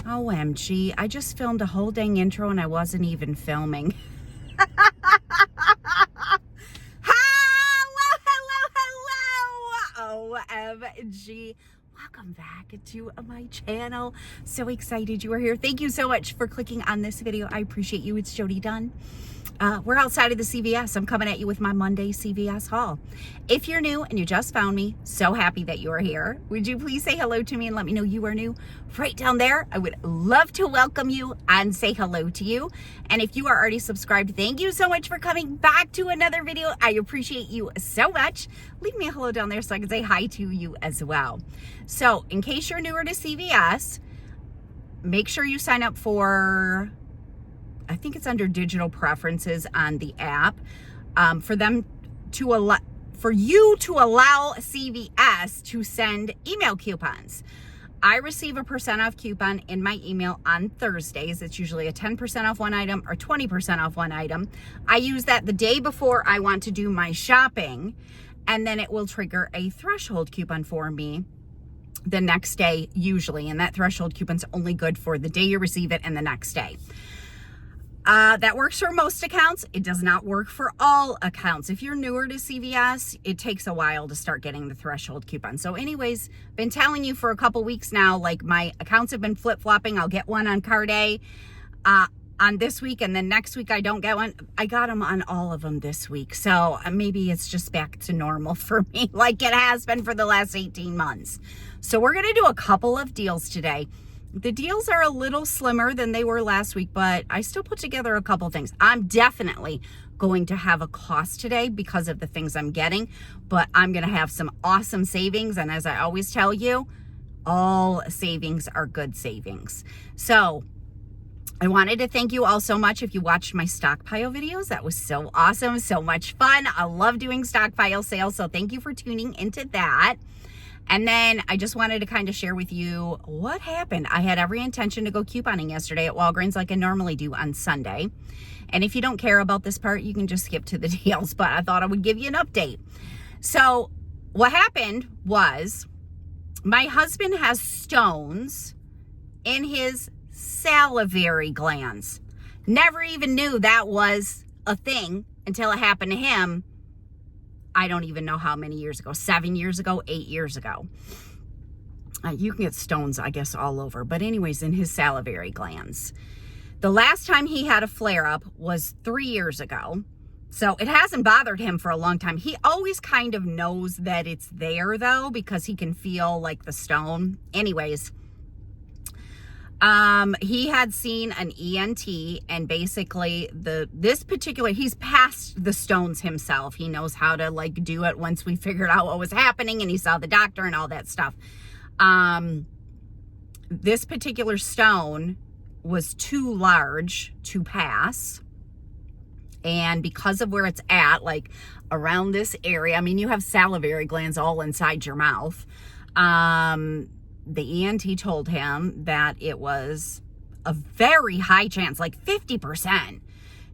OMG, I just filmed a whole dang intro and I wasn't even filming. Hello. OMG. Welcome back to my channel. So excited you are here. Thank you so much for clicking on this video. I appreciate you. It's Jody Dunn. We're outside of the CVS. I'm coming at you with my Monday CVS haul. If you're new and you just found me, so happy that you are here. Would you please say hello to me and let me know you are new? Right down there, I would love to welcome you and say hello to you. And if you are already subscribed, thank you so much for coming back to another video. I appreciate you so much. Leave me a hello down there so I can say hi to you as well. So in case you're newer to CVS, make sure you sign up for, I think it's under digital preferences on the app, for you to allow CVS to send email coupons. I receive a % off coupon in my email on Thursdays. It's usually a 10% off one item or 20% off one item. I use that the day before I want to do my shopping, and then it will trigger a threshold coupon for me the next day usually, and that threshold coupon's only good for the day you receive it and the next day. That works for most accounts. It does not work for all accounts. If you're newer to CVS, it takes a while to start getting the threshold coupon. So anyways, been telling you for a couple weeks now, like my accounts have been flip-flopping. I'll get one on card A on this week, and then next week I don't get one. I got them on all of them this week. So maybe it's just back to normal for me like it has been for the last 18 months. So we're going to do a couple of deals today. The deals are a little slimmer than they were last week, but I still put together a couple things. I'm definitely going to have a cost today because of the things I'm getting, but I'm going to have some awesome savings. And as I always tell you, all savings are good savings. So I wanted to thank you all so much if you watched my stockpile videos. That was so awesome, so much fun. I love doing stockpile sales, so thank you for tuning into that. And then I just wanted to kind of share with you what happened. I had every intention to go couponing yesterday at Walgreens like I normally do on Sunday. And if you don't care about this part, you can just skip to the deals, but I thought I would give you an update. So what happened was my husband has stones in his salivary glands. Never even knew that was a thing until it happened to him. I don't even know how many years ago, 7 years ago, 8 years ago. You can get stones, I guess, all over. But anyways, in his salivary glands. The last time he had a flare-up was 3 years ago. So it hasn't bothered him for a long time. He always kind of knows that it's there, though, because he can feel like the stone. Anyways, he had seen an ENT, and basically he's past the stones himself. He knows how to like do it once we figured out what was happening and he saw the doctor and all that stuff. This particular stone was too large to pass. And because of where it's at, like around this area, I mean, you have salivary glands all inside your mouth. The ENT told him that it was a very high chance, like 50%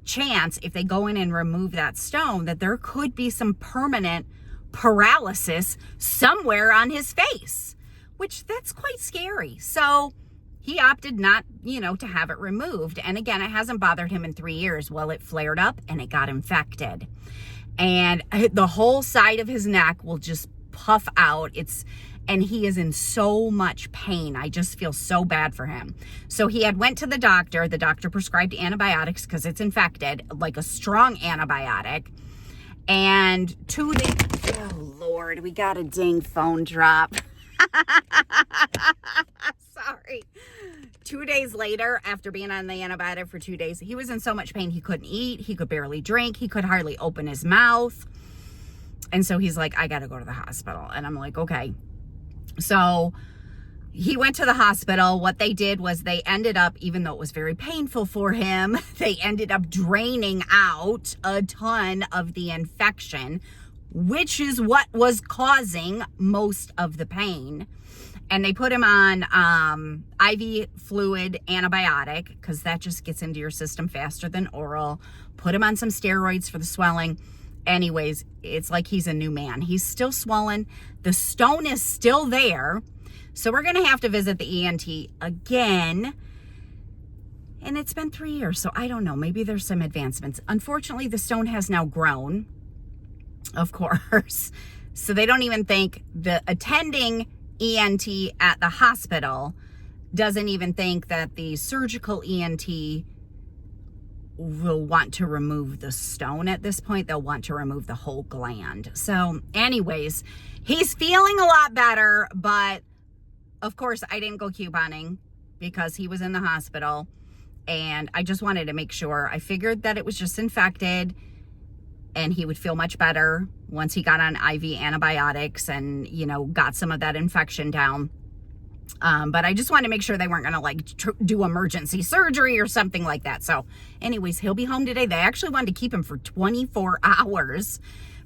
chance, if they go in and remove that stone, that there could be some permanent paralysis somewhere on his face, which that's quite scary. So he opted not, to have it removed. And again, it hasn't bothered him in 3 years. Well, it flared up and it got infected. And the whole side of his neck will just puff out. And he is in so much pain. I just feel so bad for him. So he had went to the doctor. The doctor prescribed antibiotics because it's infected, like a strong antibiotic. And oh Lord, we got a dang phone drop. Sorry. 2 days later, after being on the antibiotic for 2 days, he was in so much pain he couldn't eat. He could barely drink. He could hardly open his mouth. And so he's like, I got to go to the hospital. And I'm like, okay. So he went to the hospital. What they did was they ended up, even though it was very painful for him, they ended up draining out a ton of the infection, which is what was causing most of the pain. And they put him on IV fluid antibiotic because that just gets into your system faster than oral. Put him on some steroids for the swelling. Anyways, it's like he's a new man. He's still swollen. The stone is still there. So we're going to have to visit the ENT again. And it's been 3 years, so I don't know. Maybe there's some advancements. Unfortunately, the stone has now grown, of course. So they don't even think the attending ENT at the hospital doesn't even think that the surgical ENT will want to remove the stone at this point. They'll want to remove the whole gland. So anyways, he's feeling a lot better, but of course I didn't go couponing because he was in the hospital, and I just wanted to make sure. I figured that it was just infected and he would feel much better once he got on IV antibiotics and, you know, got some of that infection down. But I just wanted to make sure they weren't going to like do emergency surgery or something like that. So anyways, he'll be home today. They actually wanted to keep him for 24 hours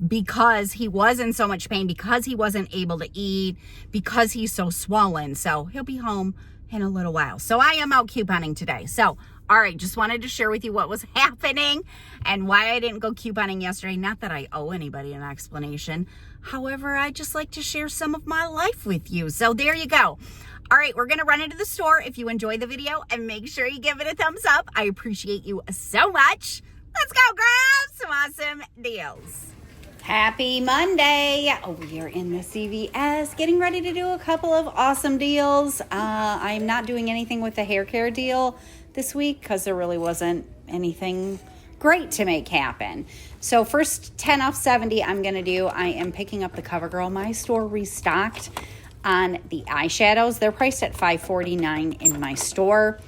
because he was in so much pain, because he wasn't able to eat, because he's so swollen. So he'll be home in a little while. So I am out couponing today. So, all right, just wanted to share with you what was happening and why I didn't go couponing yesterday. Not that I owe anybody an explanation. However, I just like to share some of my life with you. So there you go. All right, we're going to run into the store. If you enjoyed the video, and make sure you give it a thumbs up. I appreciate you so much. Let's go grab some awesome deals. Happy Monday. We are in the CVS getting ready to do a couple of awesome deals. I'm not doing anything with the hair care deal this week because there really wasn't anything great to make happen. So first 10 off 70 I'm going to do. I am picking up the CoverGirl. My store restocked on the eyeshadows. They're priced at $5.49 in my store.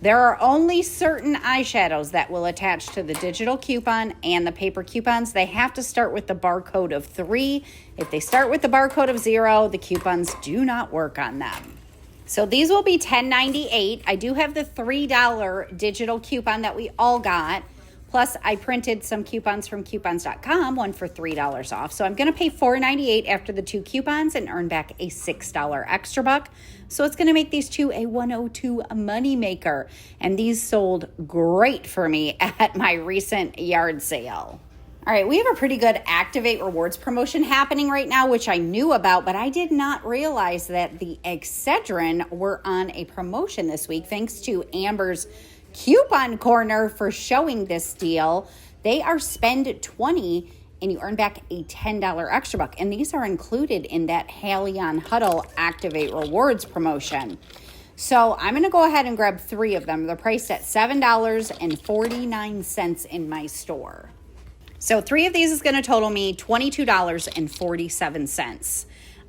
There are only certain eyeshadows that will attach to the digital coupon and the paper coupons. They have to start with the barcode of 3. If they start with the barcode of 0, the coupons do not work on them. So these will be $10.98. I do have the $3 digital coupon that we all got. Plus, I printed some coupons from coupons.com, one for $3 off. So I'm going to pay $4.98 after the 2 coupons and earn back a $6 extra buck. So it's going to make these two a $102 moneymaker. And these sold great for me at my recent yard sale. All right, we have a pretty good Activate Rewards promotion happening right now, which I knew about, but I did not realize that the Excedrin were on a promotion this week, thanks to Amber's Coupon Corner for showing this deal. They are spend 20 and you earn back a $10 extra buck. And these are included in that Halion Huddle Activate Rewards promotion. So I'm going to go ahead and grab 3 of them. They're priced at $7.49 in my store. So 3 of these is going to total me $22.47.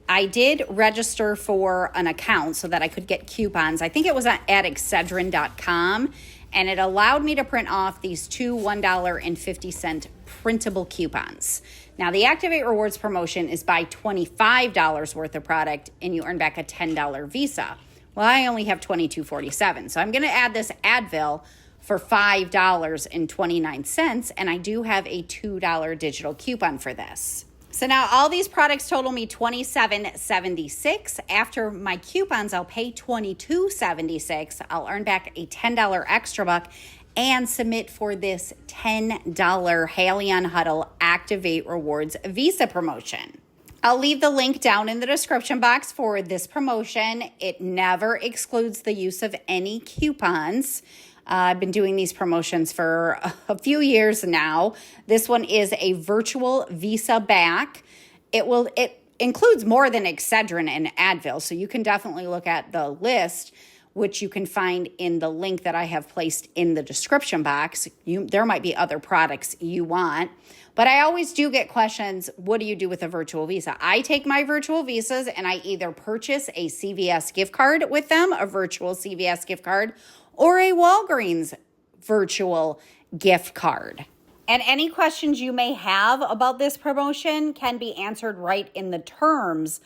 I did register for an account so that I could get coupons. I think it was at Excedrin.com, and it allowed me to print off these 2 $1.50 printable coupons. Now, the Activate Rewards promotion is buy $25 worth of product, and you earn back a $10 Visa. Well, I only have $22.47, so I'm going to add this Advil for $5.29, and I do have a $2 digital coupon for this. So now all these products total me $27.76. After my coupons, I'll pay $22.76. I'll earn back a $10 extra buck and submit for this $10 Halion Huddle Activate Rewards Visa promotion. I'll leave the link down in the description box for this promotion. It never excludes the use of any coupons. I've been doing these promotions for a few years now. This one is a virtual Visa back. It includes more than Excedrin and Advil, so you can definitely look at the list, which you can find in the link that I have placed in the description box. There might be other products you want, but I always do get questions, what do you do with a virtual Visa? I take my virtual Visas and I either purchase a CVS gift card with them, a virtual CVS gift card, or a Walgreens virtual gift card. And any questions you may have about this promotion can be answered right in the terms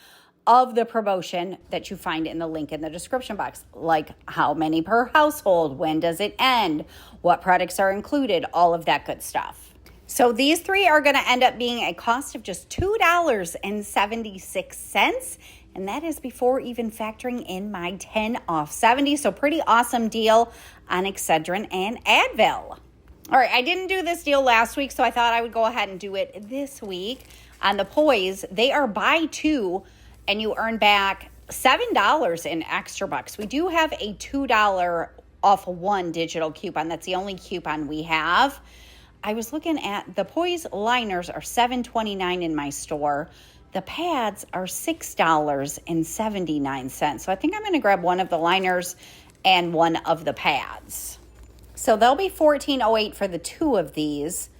of the promotion that you find in the link in the description box, like how many per household, when does it end, what products are included, all of that good stuff. So these 3 are going to end up being a cost of just $2.76. And that is before even factoring in my 10 off 70. So pretty awesome deal on Excedrin and Advil. All right, I didn't do this deal last week, so I thought I would go ahead and do it this week. On the Poise, they are buy 2 and you earn back $7 in extra bucks. We do have a $2 off one digital coupon. That's the only coupon we have. I was looking at the Poise liners are $7.29 in my store. The pads are $6.79. So I think I'm going to grab one of the liners and one of the pads. So they'll be $14.08 for the two of these.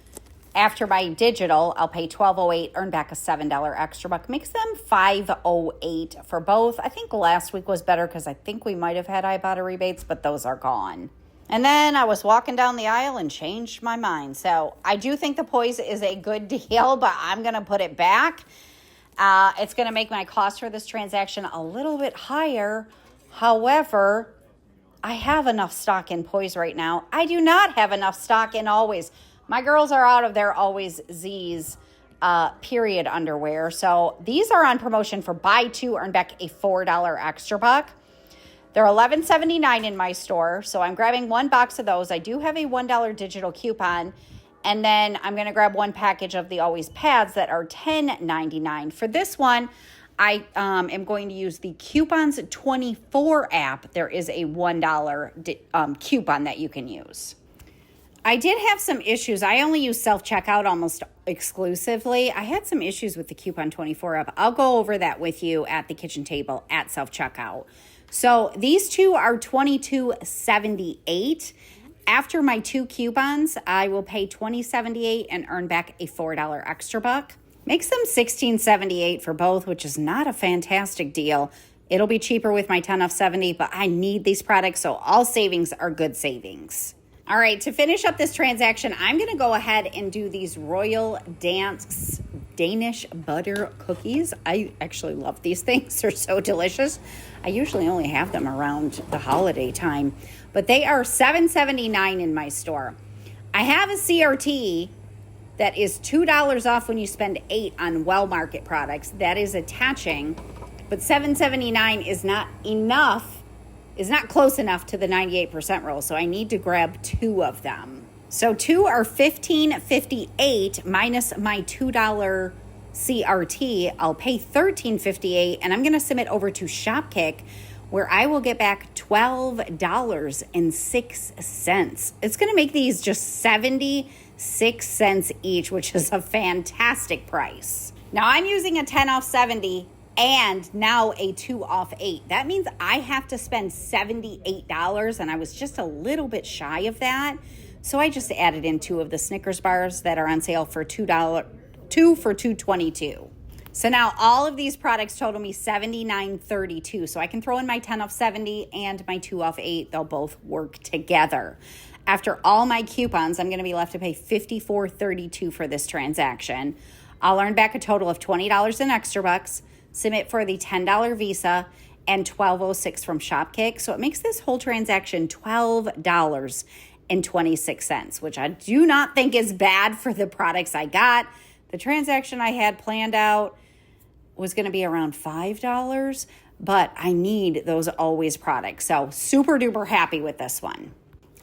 After my digital, I'll pay $12.08, earn back a $7 extra buck. Makes them $5.08 for both. I think last week was better because I think we might have had IBOTTA rebates, but those are gone. And then I was walking down the aisle and changed my mind. So I do think the Poise is a good deal, but I'm going to put it back. It's going to make my cost for this transaction a little bit higher. However, I have enough stock in Poise right now. I do not have enough stock in Always. My girls are out of their Always Z's period underwear. So these are on promotion for buy two, earn back a $4 extra buck. They're $11.79 in my store, so I'm grabbing one box of those. I do have a $1 digital coupon, and then I'm going to grab one package of the Always pads that are $10.99. For this one, I am going to use the Coupons 24 app. There is a $1 coupon that you can use. I did have some issues. I only use self-checkout almost exclusively. I had some issues with the Coupon 24 app. I'll go over that with you at the kitchen table at self-checkout. So these two are $22.78. After my two coupons, I will pay $20.78 and earn back a $4 extra buck. Makes them $16.78 for both, which is not a fantastic deal. It'll be cheaper with my 10 off 70, but I need these products, so all savings are good savings. All right, to finish up this transaction, I'm going to go ahead and do these Royal Dance Danish butter cookies. I actually love these things. They're so delicious. I usually only have them around the holiday time, but they are $7.79 in my store. I have a CRT that is $2 off when you spend $8 on Well Market products. That is attaching, but $7.79 is not enough. Is not close enough to the 98% rule, so I need to grab two of them. So two are $15.58 minus my $2 CRT. I'll pay $13.58, and I'm going to submit over to Shopkick, where I will get back $12.06. It's going to make these just 76 cents each, which is a fantastic price. Now I'm using a 10 off 70 and now a 2 off 8. That means I have to spend $78, and I was just a little bit shy of that. So I just added in two of the Snickers bars that are on sale for $2, two for $2.22. So now all of these products total me $79.32. So I can throw in my 10 off 70 and my 2 off 8. They'll both work together. After all my coupons, I'm going to be left to pay $54.32 for this transaction. I'll earn back a total of $20 in extra bucks, submit for the $10 Visa, and $12.06 from Shopkick. So it makes this whole transaction $12.26, which I do not think is bad for the products I got. The transaction I had planned out was going to be around $5, but I need those Always products. So super duper happy with this one.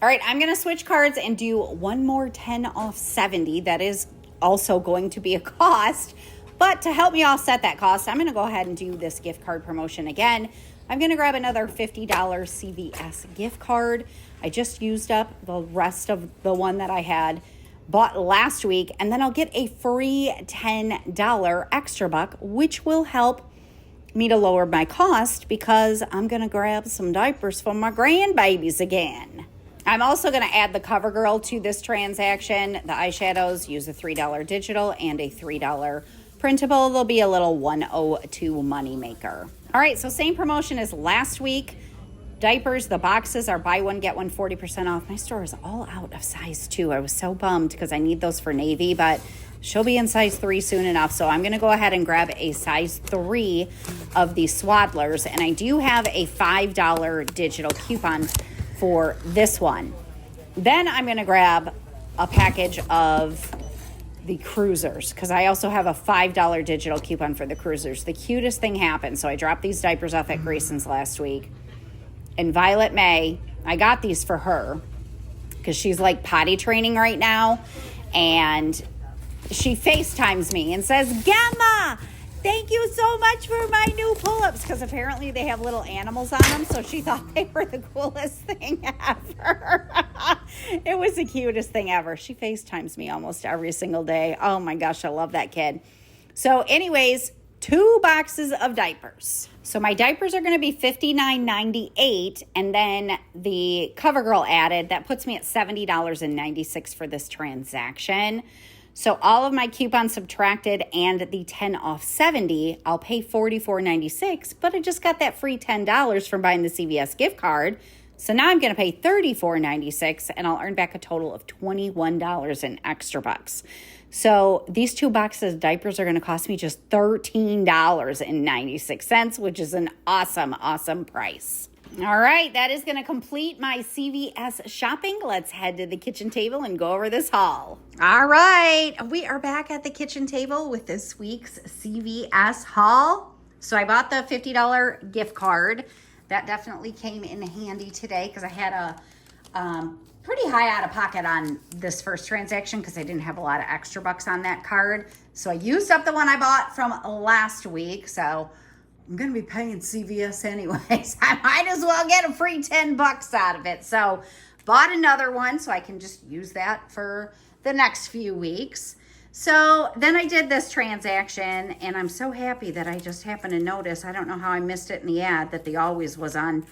All right, I'm going to switch cards and do one more 10 off 70. That is also going to be a cost. But to help me offset that cost, I'm going to go ahead and do this gift card promotion again. I'm going to grab another $50 CVS gift card. I just used up the rest of the one that I had bought last week, and then I'll get a free $10 extra buck, which will help me to lower my cost because I'm going to grab some diapers for my grandbabies again. I'm also going to add the CoverGirl to this transaction. The eyeshadows, use a $3 digital and a $3 printable. There'll be a little $102 money maker. All right, so same promotion as last week. Diapers, the boxes are buy one, get one 40% off. My store is all out of size 2. I was so bummed because I need those for Navy, but she'll be in size 3 soon enough. So I'm going to go ahead and grab a size 3 of these swaddlers. And I do have a $5 digital coupon for this one. Then I'm going to grab a package of the cruisers because I also have a $5 digital coupon for the cruisers. The cutest thing happened. So I dropped these diapers off at Grayson's last week. And Violet May, I got these for her because she's like potty training right now. And she FaceTimes me and says, Gamma, Thank you so much for my new pull-ups, because apparently they have little animals on them, so she thought they were the coolest thing ever. It was the cutest thing ever. She FaceTimes me almost every single day. Oh my gosh, I love that kid. So anyways, 2 boxes of diapers. So my diapers are going to be $59.98, and then the CoverGirl added. That puts me at $70.96 for this transaction. So all of my coupons subtracted and the 10 off 70, I'll pay $44.96, but I just got that free $10 from buying the CVS gift card. So now I'm going to pay $34.96, and I'll earn back a total of $21 in extra bucks. So these 2 boxes of diapers are going to cost me just $13.96, which is an awesome, awesome price. All right, that is going to complete my CVS shopping. Let's head to the kitchen table and go over this haul. All right, we are back at the kitchen table with this week's CVS haul. So I bought the $50 gift card. That definitely came in handy today because I had a pretty high out of pocket on this first transaction because I didn't have a lot of extra bucks on that card. So I used up the one I bought from last week. So I'm going to be paying CVS anyways. I might as well get a free 10 bucks out of it. So bought another one so I can just use that for the next few weeks. So then I did this transaction, and I'm so happy that I just happened to notice, I don't know how I missed it in the ad, that the Always was on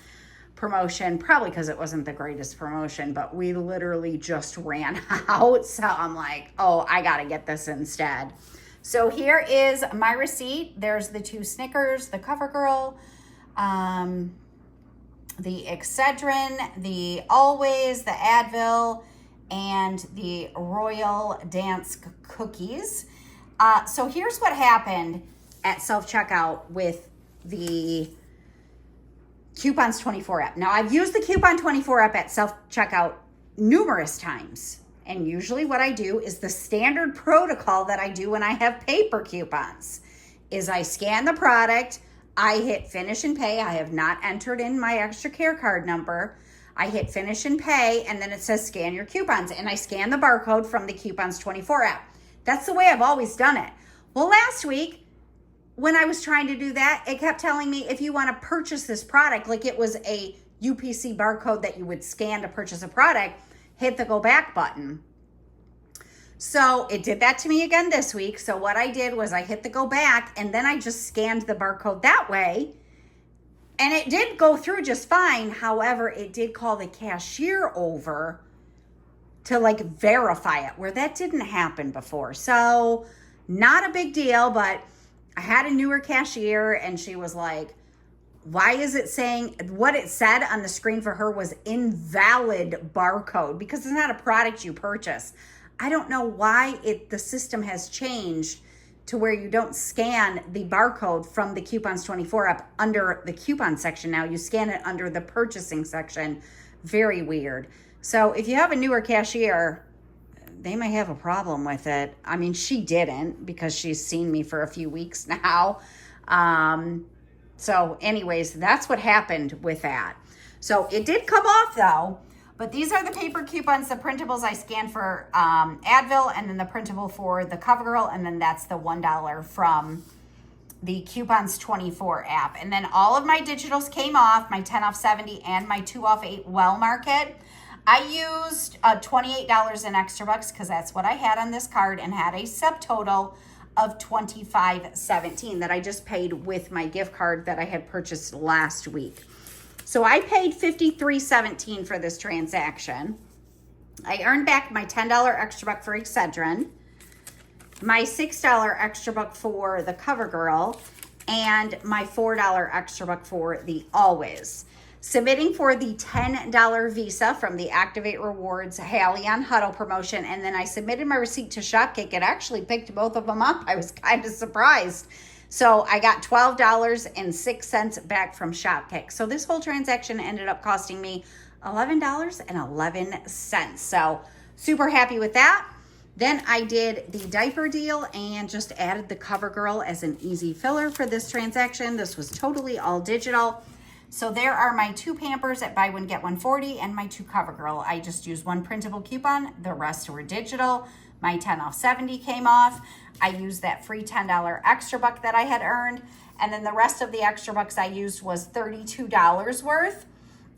promotion, probably because it wasn't the greatest promotion, but we literally just ran out. So I'm like, oh, I got to get this instead. So here is my receipt. There's the 2 Snickers, the CoverGirl, the Excedrin, the Always, the Advil, and the Royal Dance cookies. So here's what happened at self-checkout with the Coupons 24 app. Now, I've used the Coupon 24 app at self-checkout numerous times. And usually what I do is the standard protocol that I do when I have paper coupons is I scan the product, I hit finish and pay. I have not entered in my extra care card number. I hit finish and pay, and then it says scan your coupons. And I scan the barcode from the Coupons 24 app. That's the way I've always done it. Well, last week, when I was trying to do that, it kept telling me if you want to purchase this product, like it was a UPC barcode that you would scan to purchase a product, hit the go back button. So it did that to me again this week. So what I did was I hit the go back, and then I just scanned the barcode that way. And it did go through just fine. However, it did call the cashier over to like verify it, where that didn't happen before. So not a big deal, but I had a newer cashier, and she was like, why is it saying, what it said on the screen for her was invalid barcode, because it's not a product you purchase. I don't know why the system has changed to where you don't scan the barcode from the Coupons 24 app under the coupon section. Now you scan it under the purchasing section. Very weird. So if you have a newer cashier, they may have a problem with it. I mean, she didn't, because she's seen me for a few weeks now. So anyways, that's what happened with that. So it did come off though, but these are the paper coupons, the printables I scanned for Advil, and then the printable for the CoverGirl, and then that's the $1 from the Coupons 24 app. And then all of my digitals came off, my 10 off 70 and my 2 off 8 well market. I used $28 in extra bucks because that's what I had on this card, and had a subtotal of $25.17 that I just paid with my gift card that I had purchased last week. So I paid $53.17 for this transaction. I earned back my $10 extra buck for Excedrin, my $6 extra buck for the CoverGirl, and my $4 extra buck for the Always. Submitting for the $10 Visa from the Activate Rewards Halion Huddle promotion, and then I submitted my receipt to Shopkick. It actually picked both of them up. I was kind of surprised. So I got $12.06 back from Shopkick. So this whole transaction ended up costing me $11.11. So super happy with that. Then I did the diaper deal and just added the CoverGirl as an easy filler for this transaction. This was totally all digital. So there are my 2 Pampers at buy one, get one 40, and my 2 CoverGirl. I just used 1 printable coupon. The rest were digital. My 10 off 70 came off. I used that free $10 extra buck that I had earned. And then the rest of the extra bucks I used was $32 worth.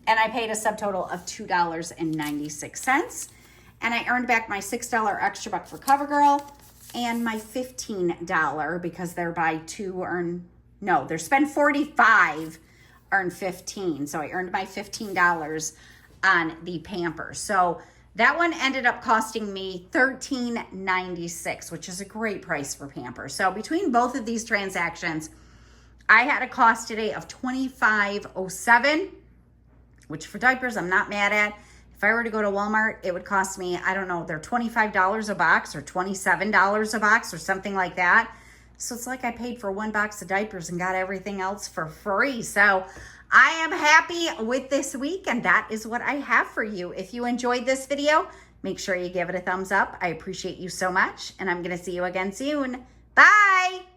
And I paid a subtotal of $2.96. And I earned back my $6 extra buck for CoverGirl and my $15 because they're buy 2 earn, no, they're spend 45, earn 15. So I earned my $15 on the Pampers. So that one ended up costing me $13.96, which is a great price for Pampers. So between both of these transactions, I had a cost today of $25.07, which for diapers, I'm not mad at. If I were to go to Walmart, it would cost me, I don't know, they're $25 a box or $27 a box or something like that. So it's like I paid for 1 box of diapers and got everything else for free. So I am happy with this week, and that is what I have for you. If you enjoyed this video, make sure you give it a thumbs up. I appreciate you so much, and I'm going to see you again soon. Bye!